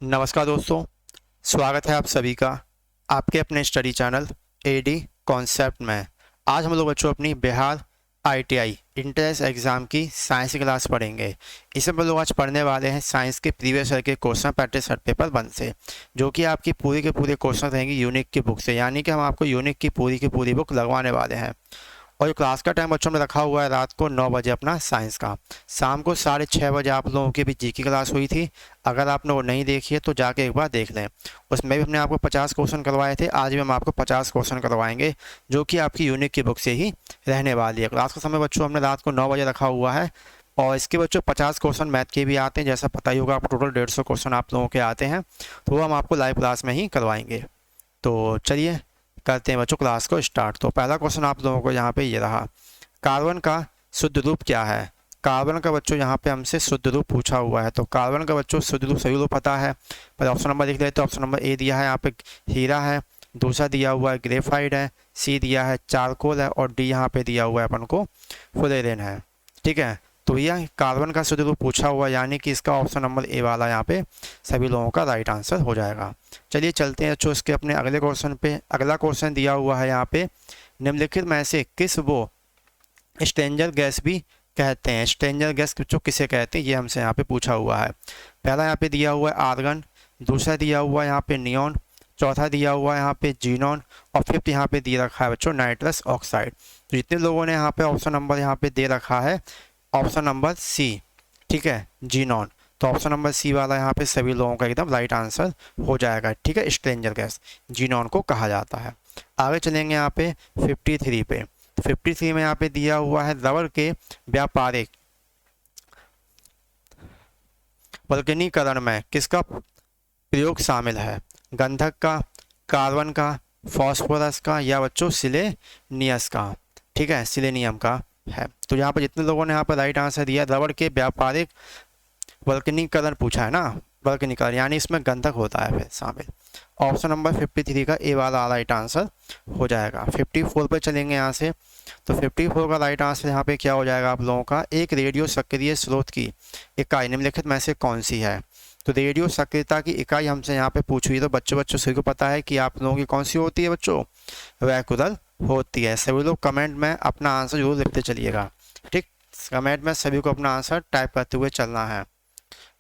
नमस्कार दोस्तों, स्वागत है आप सभी का आपके अपने स्टडी चैनल एडी कॉन्सेप्ट में। आज हम लोग बच्चों अपनी बिहार आईटीआई इंट्रेंस एग्ज़ाम की साइंस की क्लास पढ़ेंगे। इसमें हम लोग आज पढ़ने वाले हैं साइंस के प्रीवियस ईयर के क्वेश्चन प्रैक्टिस सेट पेपर 1 से, जो कि आपकी पूरी के पूरे क्वेश्चन रहेंगे यूनिक की बुक से। यानी कि हम आपको यूनिक की पूरी बुक लगवाने वाले हैं। और जो क्लास का टाइम बच्चों ने रखा हुआ है रात को 9 बजे अपना साइंस का। शाम को 6:30 बजे आप लोगों की भी जी की क्लास हुई थी। अगर आपने वो नहीं देखी है तो जाके एक बार देख लें। उसमें भी हमने आपको 50 क्वेश्चन करवाए थे। आज भी हम आपको 50 क्वेश्चन करवाएंगे, जो कि आपकी यूनिक की बुक से ही रहने वाली है। क्लास का समय बच्चों हमने रात को 9 बजे रखा हुआ है। और इसके बच्चों 50 क्वेश्चन मैथ के भी आते हैं, जैसा पता ही होगा आपको। टोटल 150 क्वेश्चन आप लोगों के आते हैं, तो वो हम आपको लाइव क्लास में ही करवाएंगे। तो चलिए करते हैं बच्चों क्लास को स्टार्ट। तो पहला क्वेश्चन आप लोगों को यहाँ पे ये रहा, कार्बन का शुद्ध रूप क्या है। कार्बन का बच्चों यहाँ पे हमसे शुद्ध रूप पूछा हुआ है। तो कार्बन का बच्चों शुद्ध रूप सभी लोग पता है, पर ऑप्शन नंबर लिख लेते हैं। ऑप्शन नंबर ए दिया है यहाँ पे हीरा है, दूसरा दिया हुआ है ग्रेफाइट है, सी दिया है चारकोल है, और डी यहाँ पे दिया हुआ है अपन को फ्लोरीन है। ठीक है, तो यह कार्बन का शुद्ध रूप पूछा हुआ है, यानी कि इसका ऑप्शन नंबर ए वाला यहाँ पे सभी लोगों का राइट आंसर हो जाएगा। चलिए चलते हैं बच्चों इसके अपने अगले क्वेश्चन पे। अगला क्वेश्चन दिया हुआ है यहाँ पे, निम्नलिखित में से किस वो स्ट्रेंजर गैस भी कहते हैं। स्ट्रेंजर गैस बच्चों किसे कहते हैं, ये हमसे यहाँ पे पूछा हुआ है। पहला यहाँ पे दिया हुआ है आर्गन, दूसरा दिया हुआ है यहाँ पे नियॉन, चौथा दिया हुआ है यहाँ पे जीनॉन, और फिफ्थ यहाँ पे दे रखा है बच्चों नाइट्रस ऑक्साइड। तो जितने लोगों ने यहाँ पे ऑप्शन नंबर यहाँ पे दे रखा है ऑप्शन नंबर सी, ठीक है, जीनॉन, तो ऑप्शन नंबर सी वाला यहाँ पे सभी लोगों का एकदम राइट आंसर हो जाएगा। ठीक है, स्ट्रेंजर गैस जीनॉन को कहा जाता है। आगे चलेंगे यहाँ पे 53 पे। 53 में यहाँ पे दिया हुआ है रबर के व्यापारिक वल्कनीकरण में किसका प्रयोग शामिल है। गंधक का, कार्बन का, फॉस्फोरस का, या बच्चों सिलेनियस का। ठीक है, सिलेनियम का है। तो यहाँ पर जितने लोगों ने यहाँ पर राइट आंसर दिया, रबर के व्यापारिक वल्कनीकरण पूछा है ना, वल्कनीकरण यानी इसमें गंधक होता है फिर शामिल। ऑप्शन नंबर 53 का ए वाला राइट आंसर हो जाएगा। 54 पे चलेंगे यहाँ से। तो 54 का राइट आंसर यहाँ पे क्या हो जाएगा आप लोगों का, एक रेडियो सक्रिय स्रोत की इकाई निम्नलिखित में से कौन सी है। तो रेडियो सक्रियता की इकाई हमसे यहाँ पे पूछी हुई। तो बच्चों सभी को पता है कि आप लोगों की कौन सी होती है बच्चों, वैक्यूलर होती है। सभी लोग कमेंट में अपना आंसर जरूर लिखते चलिएगा। ठीक, कमेंट में सभी को अपना आंसर टाइप करते हुए चलना है।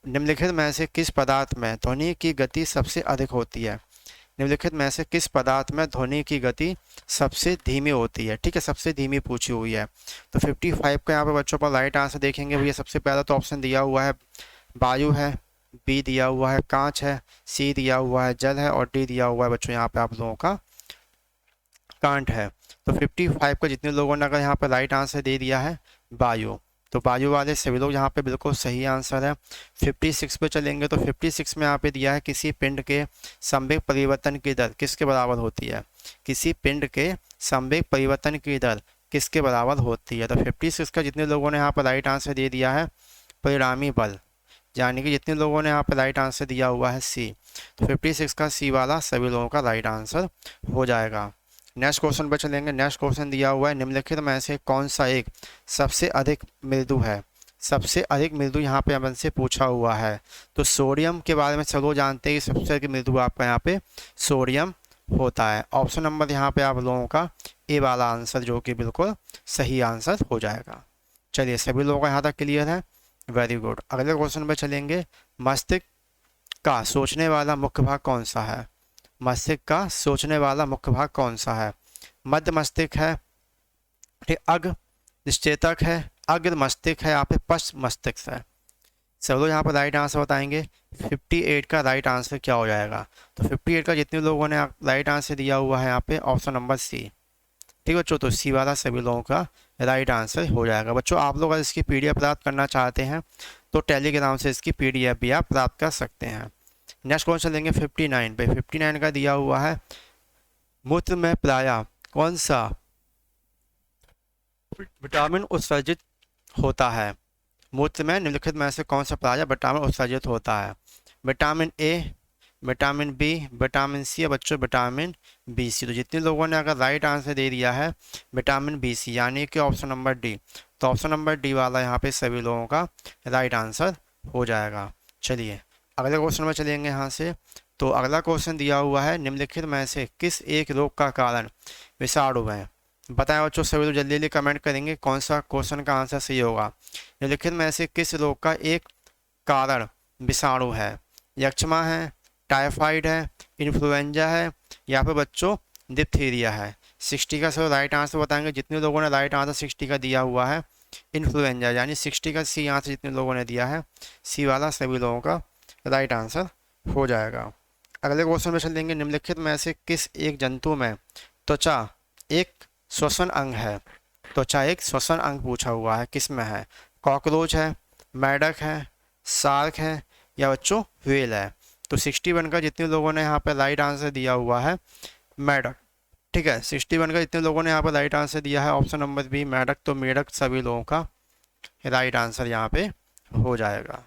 निम्नलिखित में से किस पदार्थ में ध्वनि की गति सबसे अधिक होती है। निम्नलिखित में से किस पदार्थ में ध्वनि की गति सबसे धीमी होती है। ठीक है, सबसे धीमी पूछी हुई है। तो 55 का यहाँ पे बच्चों पर राइट आंसर देखेंगे भैया। सबसे पहला तो ऑप्शन दिया हुआ है वायु है, बी दिया हुआ है कांच है, सी दिया हुआ है जल है, और डी दिया हुआ है बच्चों यहाँ पे आप लोगों का कांट है। तो 55 का जितने लोगों ने अगर यहाँ पर राइट आंसर दे दिया है वायु, तो वायु वाले सभी लोग यहाँ पे बिल्कुल सही आंसर है। 56 पे चलेंगे। तो 56 में यहाँ पे दिया है किसी पिंड के संवेग परिवर्तन की दर किसके बराबर होती है। किसी पिंड के संवेग परिवर्तन की दर किसके बराबर होती है। तो 56 का जितने लोगों ने यहाँ पर राइट आंसर दे दिया है परिणामी बल, यानी कि जितने लोगों ने यहाँ पर राइट आंसर दिया हुआ है सी, तो 56 का सी वाला सभी लोगों का राइट आंसर हो जाएगा। नेक्स्ट क्वेश्चन पर चलेंगे। नेक्स्ट क्वेश्चन दिया हुआ है निम्नलिखित में से कौन सा एक सबसे अधिक मृदु है। सबसे अधिक मृदु यहाँ पे हमसे पूछा हुआ है। तो सोडियम के बारे में सब लोग जानते हैं कि सबसे अधिक मृदु आपका यहाँ पे सोडियम होता है। ऑप्शन नंबर यहाँ पे आप लोगों का ए वाला आंसर, जो कि बिल्कुल सही आंसर हो जाएगा। चलिए सभी लोगों का यहाँ तक क्लियर है, वेरी गुड। अगले क्वेश्चन पर चलेंगे। मस्तिष्क का सोचने वाला मुख्य भाग कौन सा है। मस्तिष्क का सोचने वाला मुख्य भाग कौन सा है। मध्य मस्तिष्क है, ठीक, अग्र निश्चेतक है, अग्र मस्तिष्क है, यहाँ पे पश्च मस्तिष्क है। सब लोग यहाँ पर राइट आंसर बताएंगे। 58 का राइट आंसर क्या हो जाएगा। तो 58 का जितने लोगों ने राइट आंसर दिया हुआ है यहाँ पे ऑप्शन नंबर सी। ठीक बच्चों, तो सी वाला सभी लोगों का राइट आंसर हो जाएगा। बच्चों आप लोग अगर इसकी पीडीएफ प्राप्त करना चाहते हैं तो टेलीग्राम से इसकी पीडीएफ भी आप प्राप्त कर सकते हैं। नेक्स्ट क्वेश्चन लेंगे 59 पे। 59 का दिया हुआ है मूत्र में प्रायः कौन सा विटामिन उत्सर्जित होता है। मूत्र में निम्नलिखित में से कौन सा प्रायः विटामिन उत्सर्जित होता है। Vitamin A, vitamin B, vitamin C, या बच्चों विटामिन बी सी। तो जितने लोगों ने अगर राइट आंसर दे दिया है विटामिन बी सी, यानी कि ऑप्शन नंबर डी, तो ऑप्शन नंबर डी वाला यहाँ पे सभी लोगों का राइट आंसर हो जाएगा। चलिए अगले क्वेश्चन में चलेंगे यहाँ से। तो अगला क्वेश्चन दिया हुआ है, निम्नलिखित में से किस एक रोग का कारण विषाणु है। बताएं बच्चों, सभी लोग जल्दी जल्दी कमेंट करेंगे कौन सा क्वेश्चन का आंसर सही होगा। निम्नलिखित में से किस रोग का एक कारण विषाणु है। यक्ष्मा है, टाइफाइड है, इन्फ्लुएंजा है, या फिर बच्चों डिप्थीरिया है। 60 का सब राइट आंसर बताएंगे जितने लोगों ने राइट आंसर 60 का दिया हुआ है। इन्फ्लुएंजा यानी 60 का सी आंसर जितने लोगों ने दिया है, सी वाला सभी लोगों का राइट आंसर हो जाएगा। अगले क्वेश्चन में चल देंगे, निम्नलिखित में से किस एक जंतु में त्वचा एक श्वसन अंग है। त्वचा एक श्वसन अंग पूछा हुआ है, किस में है। कॉकरोच है, मेढक है, शार्क है, या बच्चों व्हेल है। तो 61 का जितने लोगों ने यहाँ पे राइट आंसर दिया हुआ है मेढक। ठीक है, 61 का जितने लोगों ने यहाँ पे राइट आंसर दिया है ऑप्शन नंबर बी मेढक, तो मेढक सभी लोगों का राइट आंसर यहाँ पे हो जाएगा।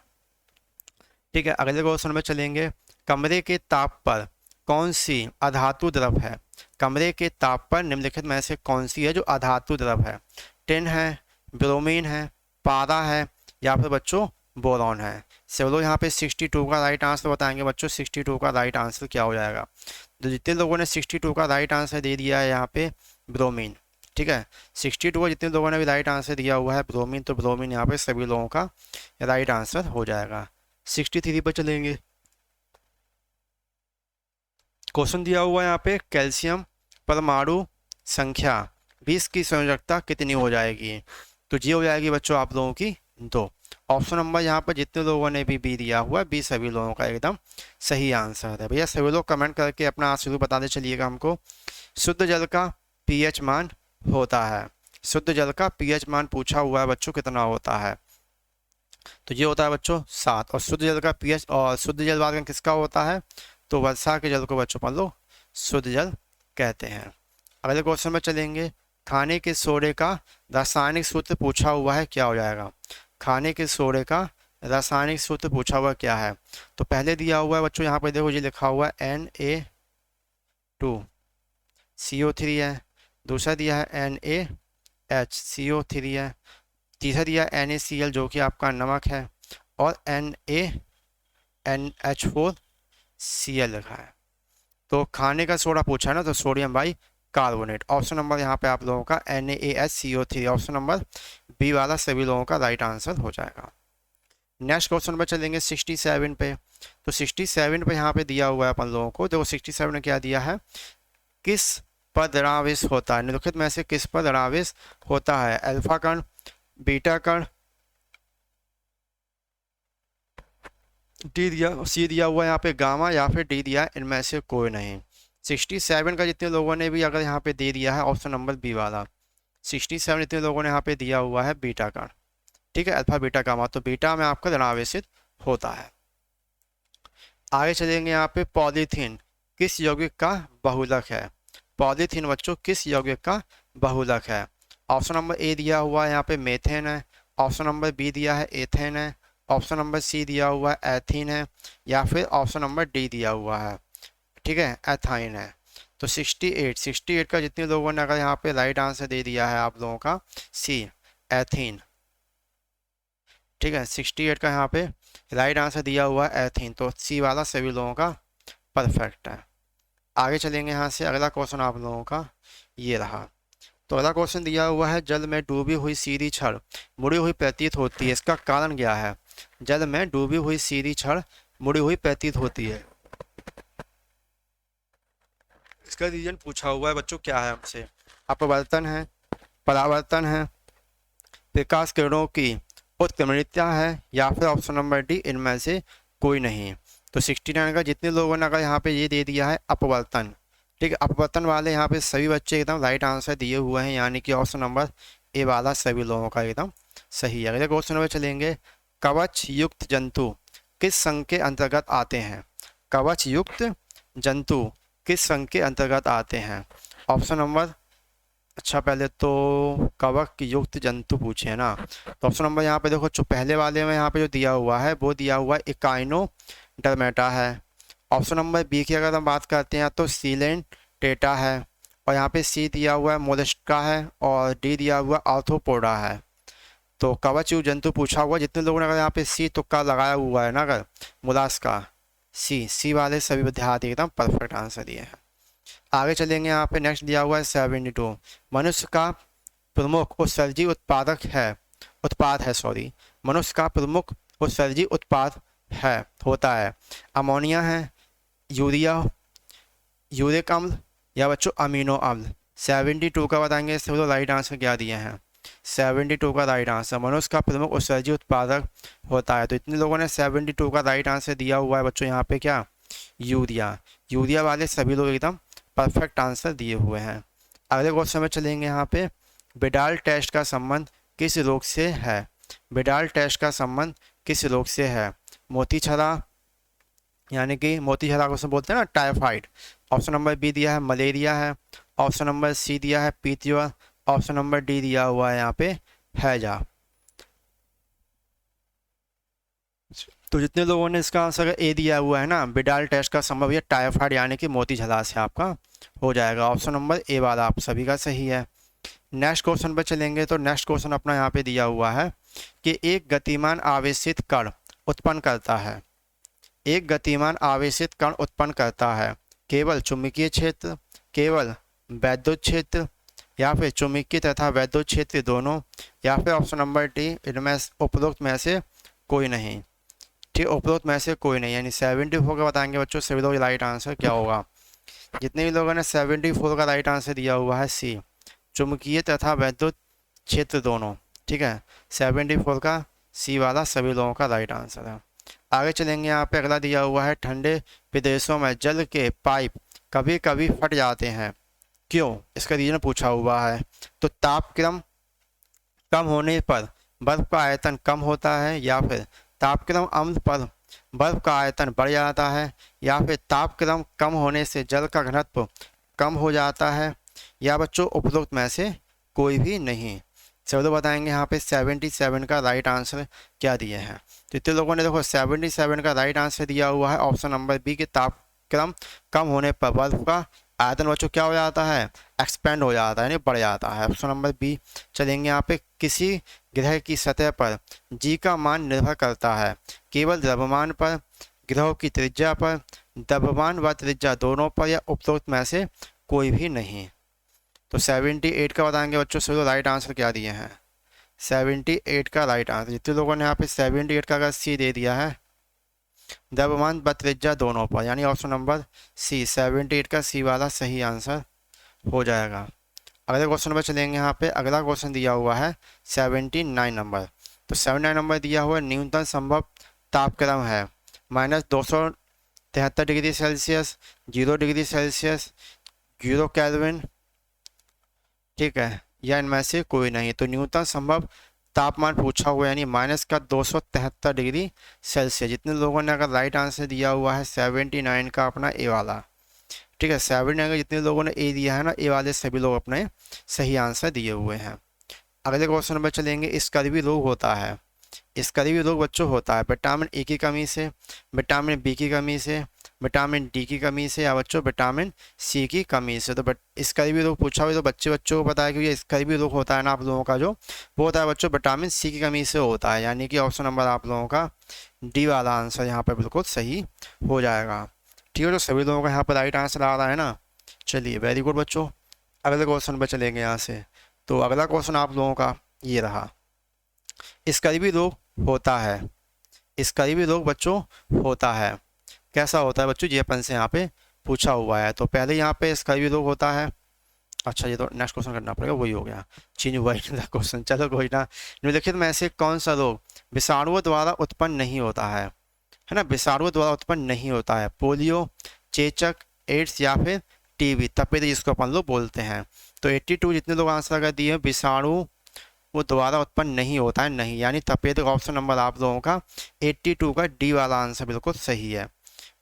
ठीक है, अगले क्वेश्चन में चलेंगे, कमरे के ताप पर कौन सी अधातु द्रव है। कमरे के ताप पर निम्नलिखित में से कौन सी है जो अधातु द्रव है। टिन है, ब्रोमीन है, पारा है, या फिर बच्चों बोरॉन है। सब लोग यहाँ पे 62 का राइट आंसर बताएंगे बच्चों, 62 का राइट आंसर क्या हो जाएगा। तो जितने लोगों ने 62 का राइट आंसर दे दिया है यहाँ पे ब्रोमीन। ठीक है, 62 का जितने लोगों ने भी राइट आंसर दिया हुआ है ब्रोमीन, तो ब्रोमीन यहाँ पे सभी लोगों का राइट आंसर हो जाएगा। 63 पर चलेंगे। क्वेश्चन दिया हुआ है यहाँ पे, कैल्शियम परमाणु संख्या 20 की संयोजकता कितनी हो जाएगी। तो ये हो जाएगी बच्चों आप लोगों की 2। ऑप्शन नंबर यहाँ पर जितने लोगों ने भी बी दिया हुआ है, बी सभी लोगों का एकदम सही आंसर है। भैया सभी लोग कमेंट करके अपना आंसर बताते चलिएगा हमको। शुद्ध जल का पीएच मान होता है। शुद्ध जल का पीएच मान पूछा हुआ है बच्चों, कितना होता है। तो ये होता है बच्चों 7। और शुद्ध जल का पीएच और शुद्ध जल वाला किसका होता है, तो वर्षा के जल को बच्चों मान लो शुद्ध जल कहते हैं। अगले क्वेश्चन में चलेंगे, खाने के सोडे का रासायनिक सूत्र पूछा हुआ है, क्या हो जाएगा। खाने के सोडे का रासायनिक सूत्र पूछा हुआ क्या है। तो पहले दिया हुआ है बच्चों यहाँ पर देखो, ये लिखा हुआ है Na2CO3 है। दूसरा दिया है NaHCO3 है। तीसरा दिया है NaCl जो कि आपका नमक है, और NaNH4Cl लिखा है। तो खाने का सोडा पूछा है ना, तो sodium by carbonate. Option number यहाँ पे आप लोगों का NaHCO3, ऑप्शन नंबर बी वाला सभी लोगों का राइट आंसर हो जाएगा। नेक्स्ट क्वेश्चन पे चलेंगे 67 पे। तो 67 पे यहाँ पे दिया हुआ है अपन लोगों को, देखो 67 में क्या दिया है, किस पर ऋणावेश होता है। निम्नलिखित में से किस पर ऋणावेश होता है। अल्फा कण, बीटा कण, डी दिया, सी दिया हुआ है यहाँ पे गामा, या फिर डी दिया है इनमें से कोई नहीं। 67 का जितने लोगों ने भी अगर यहाँ पे दे दिया है ऑप्शन नंबर बी वाला, 67 जितने लोगों ने यहाँ पे दिया हुआ है बीटा कण। ठीक है, अल्फा बीटा गामा, तो बीटा में आपका ऋणावेशित होता है। आगे चलेंगे यहाँ पे, पॉलीथीन किस यौगिक का बहुलक है। पॉलीथीन बच्चों किस यौगिक का बहुलक है। ऑप्शन नंबर ए दिया हुआ है यहाँ पे मेथेन है, ऑप्शन नंबर बी दिया है एथेन है, ऑप्शन नंबर सी दिया हुआ है एथीन है, या फिर ऑप्शन नंबर डी दिया हुआ है, ठीक है, एथाइन है। तो 68 का जितने लोगों ने अगर यहाँ पे राइट आंसर दे दिया है आप लोगों का सी एथीन। ठीक है, 68 का यहाँ पे राइट आंसर दिया हुआ है एथीन, तो सी वाला सभी लोगों का परफेक्ट है। आगे चलेंगे यहाँ से, अगला क्वेश्चन आप लोगों का ये रहा। तो अगला क्वेश्चन दिया हुआ है, जल में डूबी हुई सीधी छड़ मुड़ी हुई प्रतीत होती है, इसका कारण क्या है। जल में डूबी हुई सीधी छड़ मुड़ी हुई प्रतीत होती है, इसका रीजन पूछा हुआ है बच्चों, क्या है हमसे। अपवर्तन है, परावर्तन है, प्रकाश किरणों की उत्क्रमणिकता है, या फिर ऑप्शन नंबर डी इनमें से कोई नहीं। तो 69 का जितने लोगों ने अगर यहाँ पे ये दे दिया है अपवर्तन, ठीक है, अपवर्तन वाले यहाँ पे सभी बच्चे एकदम राइट आंसर दिए हुए हैं, यानी कि ऑप्शन नंबर ए वाला सभी लोगों का एकदम सही है। अगले क्वेश्चन में चलेंगे, कवच युक्त जंतु किस संघ के अंतर्गत आते हैं। कवच युक्त जंतु किस संघ के अंतर्गत आते हैं। ऑप्शन नंबर, अच्छा पहले तो कवच युक्त जंतु पूछे है ना, तो ऑप्शन नंबर यहाँ पे देखो, जो पहले वाले में यहाँ पे जो दिया हुआ है वो दिया हुआ है इकाइनोडर्मेटा है। ऑप्शन नंबर बी की अगर हम बात करते हैं तो सीलेंटेटा है, और यहाँ पे सी दिया हुआ है मोलस्का है, और डी दिया हुआ आर्थ्रोपोडा है। तो कवचयुक्त जंतु पूछा हुआ, जितने लोगों ने अगर यहाँ पे सी तुक्का लगाया हुआ है ना, अगर मुलास्का, सी वाले सभी विद्यार्थी एकदम परफेक्ट आंसर दिए हैं। आगे चलेंगे, यहाँ पे नेक्स्ट दिया हुआ है 72, मनुष्य का प्रमुख उत्सर्जी उत्पाद है सॉरी, मनुष्य का प्रमुख उत्सर्जी उत्पाद है होता है, अमोनिया है, यूरिया, यूरिक अम्ल या बच्चों अमीनो अम्ल। 72 का बताएंगे, इससे तो राइट आंसर क्या दिए हैं, 72 का राइट आंसर मनुष्य का प्रमुख उत्सर्जी उत्पादक होता है। तो इतने लोगों ने 72 का राइट आंसर दिया हुआ है बच्चों, यहाँ पे क्या यूरिया वाले सभी लोग एकदम परफेक्ट आंसर दिए हुए हैं। अगले क्वेश्चन में चलेंगे, यहाँ पे बिडाल टेस्ट का संबंध किस रोग से है, बिडाल टेस्ट का संबंध किस रोग से है, मोती छरा, यानी कि मोती छरा को बोलते हैं ना टाइफाइड। ऑप्शन नंबर बी दिया है मलेरिया है, ऑप्शन नंबर सी दिया है पीतिया, ऑप्शन नंबर डी दिया हुआ है यहाँ पे हैजा। तो जितने लोगों ने इसका आंसर ए दिया हुआ है ना, बिडाल टेस्ट का संभव है टाइफाइड यानी कि मोती छला से आपका हो जाएगा। ऑप्शन नंबर ए वाला आप सभी का सही है। नेक्स्ट क्वेश्चन पर चलेंगे, तो नेक्स्ट क्वेश्चन अपना यहाँ पे दिया हुआ है कि एक गतिमान आवेशित कण उत्पन्न करता है, एक गतिमान आवेशित कण उत्पन्न करता है केवल चुंबकीय क्षेत्र, केवल वैद्युत क्षेत्र, या फिर चुंबकीय तथा वैद्युत क्षेत्र दोनों, या फिर ऑप्शन नंबर डी इनमें उपरोक्त में से कोई नहीं। ठीक, उपरोक्त में से कोई नहीं, यानी 74 का बताएंगे बच्चों सभी लोग राइट आंसर क्या होगा। जितने भी लोगों ने 74 का राइट आंसर दिया हुआ है सी, चुंबकीय तथा वैद्युत क्षेत्र दोनों। ठीक है, 74 का सी वाला सभी लोगों का राइट आंसर है। आगे चलेंगे, यहाँ पे अगला दिया हुआ है ठंडे प्रदेशों में जल के पाइप कभी कभी फट जाते हैं, क्यों, इसका रीजन पूछा हुआ है। तो तापक्रम कम होने पर बर्फ का आयतन कम होता है, या फिर तापक्रम अम्ल पर बर्फ का आयतन बढ़ जाता है, या फिर तापक्रम कम होने से जल का घनत्व कम हो जाता है, या बच्चों उपरोक्त में से कोई भी नहीं। सब बताएंगे यहाँ पे 77 का राइट आंसर क्या दिए हैं। तो इतने लोगों ने देखो 77 का राइट आंसर दिया हुआ है ऑप्शन नंबर बी के तापक्रम कम होने पर बर्फ का आयतन बच्चों क्या हो जाता है, एक्सपेंड हो जाता है, यानी बढ़ जाता है। ऑप्शन नंबर बी चलेंगे, यहाँ पे किसी ग्रह की सतह पर जी का मान निर्भर करता है केवल द्रव्यमान पर, ग्रहों की त्रिज्या पर, द्रव्यमान व त्रिज्या दोनों पर, या उपरोक्त में से कोई भी नहीं। तो 78 का बताएंगे बच्चों सभी राइट आंसर क्या दिए हैं, 78 का राइट आंसर। जितने लोगों ने यहाँ पे 78 का अगर सी दे दिया है, द्रव्यमान व त्रिज्या दोनों पर, यानी ऑप्शन नंबर सी 78 का सी वाला सही आंसर हो जाएगा। अगले क्वेश्चन पर चलेंगे, यहाँ पे अगला क्वेश्चन दिया हुआ है 79 नंबर। तो 79 नंबर दिया हुआ न्यूनतम संभव तापक्रम है -273 degree Celsius, 0 degree Celsius, 0 kelvin, ठीक है, या इनमें से कोई नहीं। तो न्यूनतम संभव तापमान पूछा हुआ यानी -273 डिग्री सेल्सियस। जितने लोगों ने अगर राइट आंसर दिया हुआ है 79 का अपना ए वाला, ठीक है, 79 का जितने लोगों ने ए दिया है ना, ए वाले सभी लोग अपने सही आंसर दिए हुए हैं। अगले क्वेश्चन में चलेंगे, स्कर्वी रोग होता है, स्कर्वी रोग बच्चों होता है विटामिन ए की कमी से, विटामिन बी की कमी से, विटामिन डी की कमी से, या बच्चों विटामिन सी की कमी से। तो स्कर्वी रोग पूछा हुआ तो बच्चों को पता है कि ये स्कर्वी रोग होता है ना आप लोगों का, जो वो होता है बच्चों विटामिन सी की कमी से होता है, यानी कि ऑप्शन नंबर आप लोगों का डी वाला आंसर यहाँ पर बिल्कुल सही हो जाएगा। ठीक है, तो सभी लोगों का यहाँ पर राइट आंसर आ रहा है ना। चलिए वेरी गुड बच्चों, अगले क्वेश्चन पर चलेंगे यहाँ से। तो अगला क्वेश्चन आप लोगों का ये रहा, स्कर्वी रोग होता है, स्कर्वी रोग बच्चों होता है, कैसा होता है बच्चों, ये अपन से यहाँ पे पूछा हुआ है। तो पहले यहाँ पे स्कर्वी रोग होता है, अच्छा ये तो नेक्स्ट क्वेश्चन करना पड़ेगा, वही हो गया, चेंज हुआ क्वेश्चन, चलो कोई ना। निम्नलिखित में से कौन सा रोग विषाणुओं द्वारा उत्पन्न नहीं होता है ना, विषाणुओं द्वारा उत्पन्न नहीं होता है, पोलियो, चेचक, एड्स, या फिर टीबी, तपेदिक जिसको अपन लोग बोलते हैं। तो 82 जितने लोग आंसर कर दिए विषाणु वो दोबारा उत्पन्न नहीं होता है, नहीं, यानी तपेदिक ऑप्शन नंबर आप लोगों का 82 का डी वाला आंसर बिल्कुल सही है,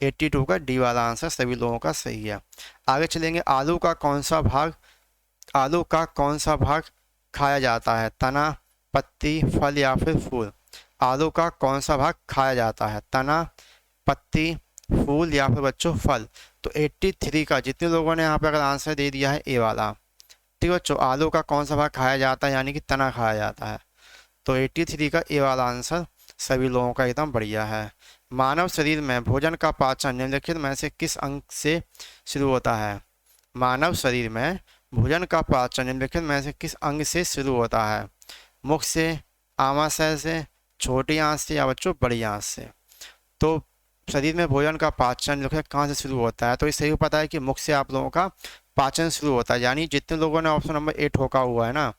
82 का डी वाला आंसर सभी लोगों का सही है। आगे चलेंगे, आलू का कौन सा भाग खाया जाता है, तना, पत्ती, फल, या फिर फूल। आलू का कौन सा भाग खाया जाता है, तना, पत्ती, फूल, या फिर बच्चों फल। तो 83 का जितने लोगों ने यहाँ पे अगर आंसर दे दिया है ए वाला, ठीक है बच्चों, आलू का कौन सा भाग खाया जाता है, यानी कि तना खाया जाता है। तो 83 का ए वाला आंसर सभी लोगों का एकदम बढ़िया है। मानव शरीर में भोजन का पाचन निम्नलिखित में से किस अंग से शुरू होता है? मानव शरीर में भोजन का पाचन निम्नलिखित में से किस अंग से शुरू होता है? मुख से, आमाशय से, छोटी आंत से या बच्चों बड़ी आंत से? तो शरीर में भोजन का पाचन निम्नलिखित कहाँ से शुरू होता है? तो इसे भी पता है कि मुख से आप लोगों का पाचन शुरू होता है। यानी जितने लोगों ने ऑप्शन नंबर 8 ठोका हुआ है ना,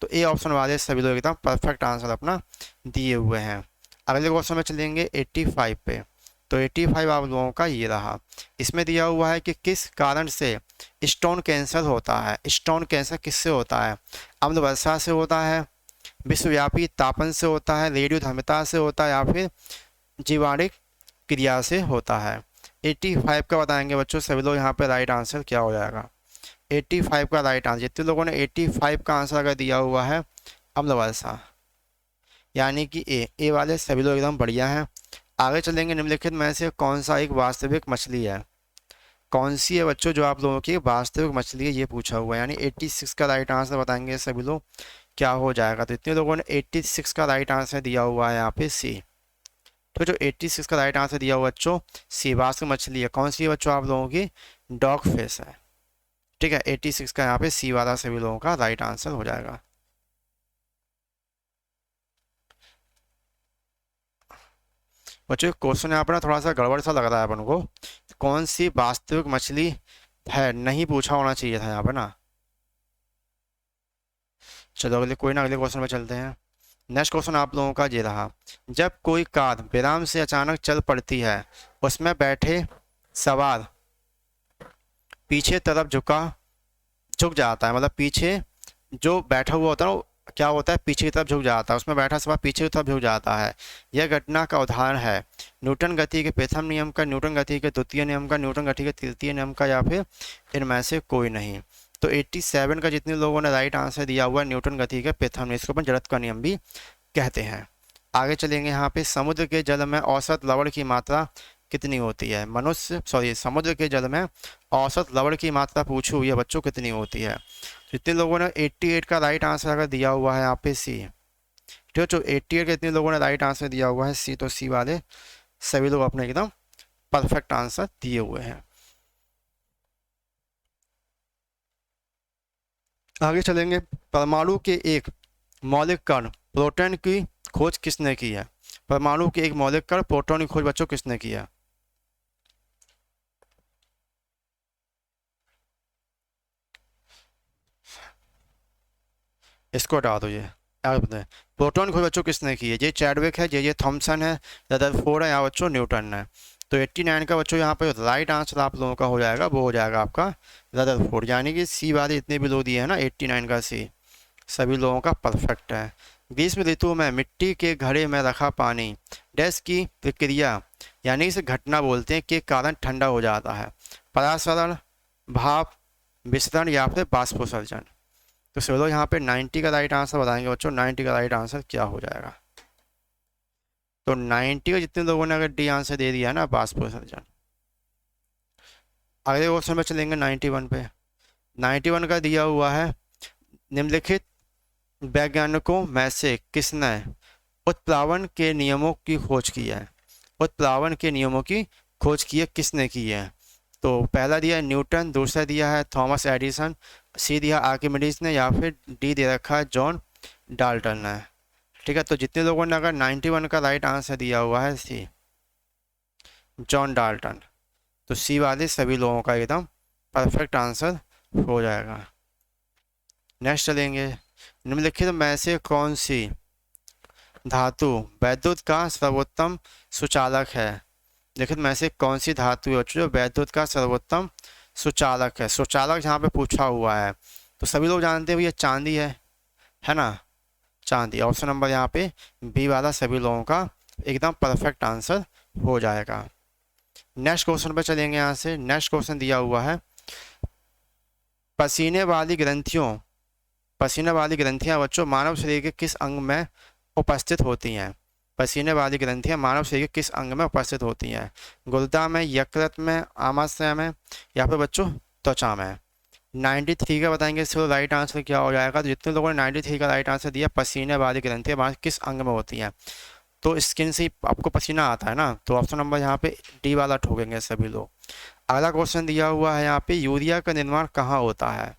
तो ए ऑप्शन वाले सभी लोग एकदम परफेक्ट आंसर अपना दिए हुए हैं। अगले क्वेश्चन में चलेंगे 85 पे। तो 85 आप लोगों का ये रहा। इसमें दिया हुआ है कि किस कारण से स्टोन कैंसर होता है? स्टोन कैंसर किससे होता है? अम्ल वर्षा से होता है, विश्वव्यापी तापन से होता है, रेडियोधर्मिता से होता है, या फिर जीवाणु क्रिया से होता है? 85 का बताएंगे बच्चों सभी लोग। यहाँ पे राइट आंसर क्या हो जाएगा? 85 का राइट आंसर, जितने लोगों ने 85 का आंसर अगर दिया हुआ है अम्ल वर्षा, यानी कि ए वाले सभी लोग एकदम बढ़िया हैं। आगे चलेंगे, निम्नलिखित में से कौन सा एक वास्तविक मछली है? कौन सी है बच्चों जो आप लोगों की वास्तविक मछली है, ये पूछा हुआ है। यानी 86 का राइट आंसर बताएंगे सभी लोग, क्या हो जाएगा? तो इतने लोगों ने 86 का राइट आंसर दिया हुआ है यहाँ पे सी। तो जो 86 का राइट आंसर दिया हुआ बच्चों सी वास्तविक मछली है। कौन सी है बच्चों आप लोगों की? डॉग फिश है। ठीक है, 86 का यहाँ पे सी वाला सभी लोगों का राइट आंसर हो जाएगा। बच्चों क्वेश्चन यहाँ पर ना थोड़ा सा गड़बड़ सा लग रहा है अपन को। कौन सी वास्तविक मछली है, नहीं पूछा होना चाहिए था यहाँ पर ना। चलो अगले, कोई ना, अगले क्वेश्चन में चलते हैं। नेक्स्ट क्वेश्चन आप लोगों का ये रहा। जब कोई कार विराम से अचानक चल पड़ती है, उसमें बैठे सवार पीछे तरफ झुक जाता है, मतलब पीछे जो बैठा हुआ होता है वो क्या होता है? पीछे की तरफ झुक जाता है। उसमें बैठा सवार पीछे की तरफ झुक जाता है। यह घटना का उदाहरण है न्यूटन गति के प्रथम नियम का, न्यूटन गति के द्वितीय नियम का, न्यूटन गति के तृतीय नियम का, या फिर इनमें से कोई नहीं? तो 87 का जितने लोगों ने राइट आंसर दिया हुआ है न्यूटन गति के प्रथम नियम, इसको अपन जड़त्व का नियम भी कहते हैं। आगे चलेंगे यहाँ पे, समुद्र के जल में औसत लवण की मात्रा कितनी होती है? समुद्र के जल में औसत लवण की मात्रा पूछी हुई है बच्चों, कितनी होती है? जितने लोगों ने 88 का राइट आंसर अगर दिया हुआ है यहाँ पे सी, ठीक है, जो 88 के इतने लोगों ने राइट आंसर दिया हुआ है सी, तो सी वाले सभी लोग अपने एकदम परफेक्ट आंसर दिए हुए हैं। आगे चलेंगे, परमाणु के एक मौलिक कण प्रोटॉन की खोज किसने की है? परमाणु के एक मौलिक कण प्रोटॉन की खोज बच्चों किसने की है? इसको हटा दो। ये यार बताएं, प्रोटॉन की खोज बच्चों किसने की है? ये चैडविक है, ये थॉमसन है, रदरफोर्ड है, या बच्चों न्यूटन है? तो 89 का बच्चों यहाँ पे राइट आंसर आप लोगों का हो जाएगा, वो हो जाएगा आपका रदरफोर्ड। यानी कि सी वाले जितने भी लोग दिए हैं ना 89 का सी, सभी लोगों का परफेक्ट है। ग्रीष्म ऋतु में मिट्टी के घड़े में रखा पानी डैश की प्रक्रिया, यानी इसे घटना बोलते हैं, के कारण ठंडा हो जाता है? परासरण, भाप विसरण, या फिर बाष्पोत्सर्जन? तो चलो यहाँ पे 90 का राइट आंसर बताएंगे बच्चों। 90 का राइट आंसर क्या हो जाएगा? तो 90 का जितने लोगों ने अगर डी आंसर दे दिया है ना, बाष्पोत्सर्जन। अगले क्वेश्चन में चलेंगे 91 पे। 91 का दिया हुआ है, निम्नलिखित वैज्ञानिकों में से किसने उत्प्लावन के नियमों की खोज की है? उत्प्लावन के नियमों की खोज की है, किसने की है? तो पहला दिया है न्यूटन, दूसरा दिया है थॉमस एडिसन, सी दिया आर्किमिडीज ने, या फिर डी दे रखा है जॉन डाल्टन ने। ठीक है, तो जितने लोगों ने अगर 91 का राइट आंसर दिया हुआ है सी, जॉन डाल्टन, तो सी वाले सभी लोगों का एकदम परफेक्ट आंसर हो जाएगा। नेक्स्ट चलेंगे, निम्नलिखित में से कौन सी धातु वैद्युत का सर्वोत्तम सुचालक है? लिखित में से कौन सी धातु है जो वैद्युत का सर्वोत्तम सुचालक है? सुचालक यहाँ पे पूछा हुआ है, तो सभी लोग जानते हैं भैया चांदी है ना, चांदी। ऑप्शन नंबर यहाँ पे बी वाला सभी लोगों का एकदम परफेक्ट आंसर हो जाएगा। नेक्स्ट क्वेश्चन पे चलेंगे। यहाँ से नेक्स्ट क्वेश्चन दिया हुआ है, पसीने वाली ग्रंथियां बच्चों मानव शरीर के किस अंग में उपस्थित होती हैं? पसीने वाली ग्रंथियां मानव शरीर के किस अंग में उपस्थित होती हैं? गुर्दा में, यकृत में, आमाशय में, या फिर बच्चों त्वचा में? 93 का बताएंगे इसको राइट आंसर क्या हो जाएगा। तो जितने लोगों ने 93 का राइट आंसर दिया, पसीने वाली ग्रंथियां हमारे किस अंग में होती हैं। तो स्किन से ही आपको पसीना आता है ना, तो ऑप्शन नंबर यहाँ पे डी वाला ठोकेंगे सभी लोग। अगला क्वेश्चन दिया हुआ है यहाँ पे, यूरिया का निर्माण कहाँ होता है।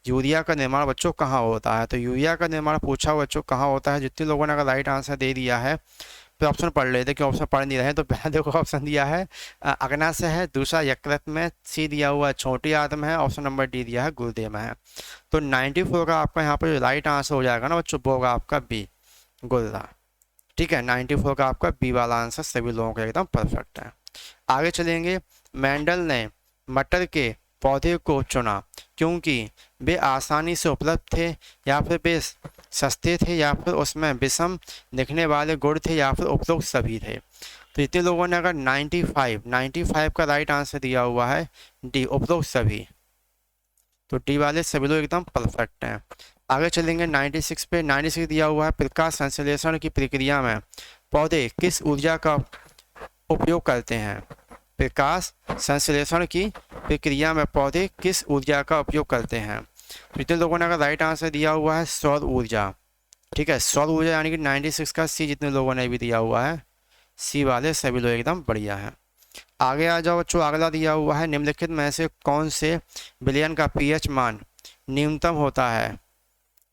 यूरिया का निर्माण बच्चों कहाँ होता है। तो यूरिया का निर्माण पूछा हुआ बच्चों कहाँ होता है। जितने लोगों ने अगर राइट आंसर दे दिया है तो ऑप्शन पढ़ लेते, कि ऑप्शन पढ़ नहीं रहे। तो पहले देखो ऑप्शन दिया है अग्नाशय है, दूसरा यकृत में, सी दिया हुआ है छोटी आंत में है, ऑप्शन नंबर डी दिया है गुर्दे में है। तो 94 का आपका यहाँ पर जो राइट आंसर हो जाएगा ना बच्चों, वो होगा आपका बी, गुर्दा। ठीक है, 94 का आपका बी वाला आंसर सभी लोगों का एकदम परफेक्ट है। आगे चलेंगे। मेंडल ने मटर के पौधे को चुना क्योंकि वे आसानी से उपलब्ध थे, या फिर वे सस्ते थे, या फिर उसमें विषम दिखने वाले गुण थे, या फिर उपरोक्त सभी थे। तो जितने लोगों ने अगर 95 का राइट आंसर दिया हुआ है डी, उपरोक्त सभी, तो डी वाले सभी लोग एकदम परफेक्ट हैं। आगे चलेंगे 96 पे। 96 दिया हुआ है, प्रकाश संश्लेषण की प्रक्रिया में पौधे किस ऊर्जा का उपयोग करते हैं। प्रकाश संश्लेषण की प्रक्रिया में पौधे किस ऊर्जा का उपयोग करते हैं। जितने लोगों ने अगर राइट आंसर दिया हुआ है सौर ऊर्जा। ठीक है, सौर ऊर्जा यानी कि 96 का सी जितने लोगों ने भी दिया हुआ है, सी वाले सभी लोग एकदम बढ़िया है। आगे आ जाओ बच्चों, अगला दिया हुआ है, निम्नलिखित में से कौन से विलयन का पीएच मान न्यूनतम होता है।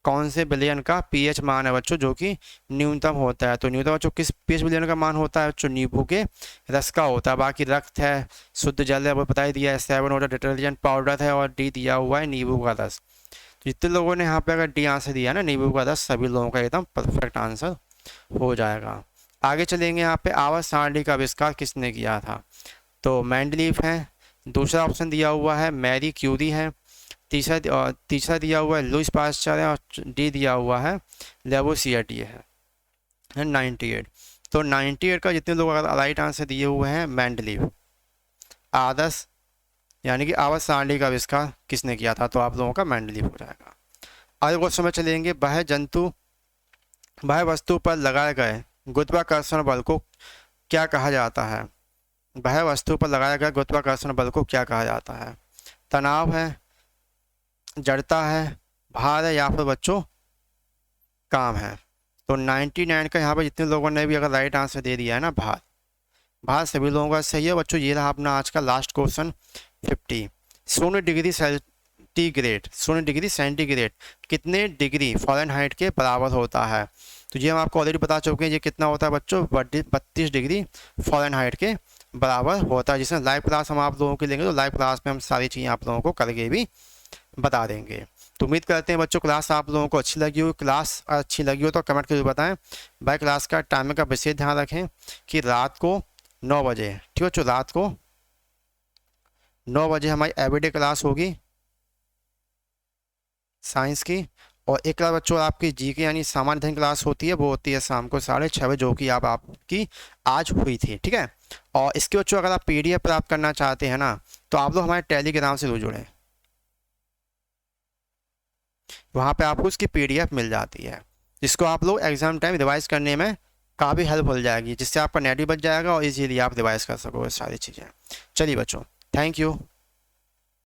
कौन से विलयन का पीएच मान है बच्चों जो कि न्यूनतम होता है। तो न्यूनतम बच्चों किस पीएच विलयन का मान होता है बच्चों, नींबू के रस का होता है। बाकी रक्त है, शुद्ध जल है, वो बता ही दिया है, 7 वाटर डिटर्जेंट पाउडर है, और डी दिया हुआ है नींबू का रस। तो जितने लोगों ने यहाँ पे अगर डी आंसर दिया ना नींबू का रस, सभी लोगों का एकदम परफेक्ट आंसर हो जाएगा। आगे चलेंगे। यहाँ पे आवर्त सारणी का आविष्कार किसने किया था। तो मेंडलीफ है, दूसरा ऑप्शन दिया हुआ है मैरी क्यूरी है, तीसरा दिया हुआ है लुईस पास्चर है, और डी दिया हुआ है लेवोसिएटिए है। 98। तो 98 का जितने लोग राइट आंसर दिए हुए हैं मेंडलीव। आदर्श यानी कि आवर्त सारणी का आविष्कार किसने किया था, तो आप लोगों का मेंडलीव हो जाएगा। अगले क्वेश्चन में चलेंगे। वह वस्तु पर लगाए गए गुरुत्वाकर्षण बल को क्या कहा जाता है। वह वस्तु पर लगाया गया गुरुत्वाकर्षण बल को क्या कहा जाता है। तनाव है, जड़ता है, भार है, या फिर बच्चों काम है। तो 99 का यहाँ पर जितने लोगों ने भी अगर राइट आंसर दे दिया है ना, भार, भार सभी लोगों का सही है बच्चों। ये रहा अपना आज का last question 50। 0 degree centigrade, 0 degree centigrade कितने डिग्री फ़ारेनहाइट के बराबर होता है। तो ये हम आपको ऑलरेडी बता चुके हैं, ये कितना होता है बच्चों, 32 डिग्री फ़ारेनहाइट के बराबर होता है। जिसमें लाइव क्लास हम आप लोगों के लेंगे, तो लाइव क्लास में हम सारी चीज़ें आप लोगों को करके भी बता देंगे। तो उम्मीद करते हैं बच्चों क्लास आप लोगों को अच्छी लगी हो। क्लास अच्छी लगी हो तो कमेंट करके बताएं। भाई क्लास का टाइमिंग का विशेष ध्यान रखें कि रात को 9 बजे, ठीक है बच्चों, रात को 9 बजे हमारी एवरीडे क्लास होगी साइंस की। और एक क्लास बच्चों आपकी जीके यानी सामान्य अध्ययन क्लास होती है, वो होती है शाम को 6:30 बजे, जो कि आपकी आज हुई थी। ठीक है, और इसके बच्चों अगर आप PDF प्राप्त करना चाहते हैं ना, तो आप लोग हमारे टेलीग्राम से जरूर जुड़ें। वहाँ पे आपको उसकी PDF मिल जाती है, जिसको आप लोग एग्जाम टाइम रिवाइज करने में काफ़ी हेल्प हो जाएगी, जिससे आपका नेट भी बच जाएगा और इजीली आप रिवाइज कर सकोगे सारी चीज़ें। चलिए बच्चों, थैंक यू।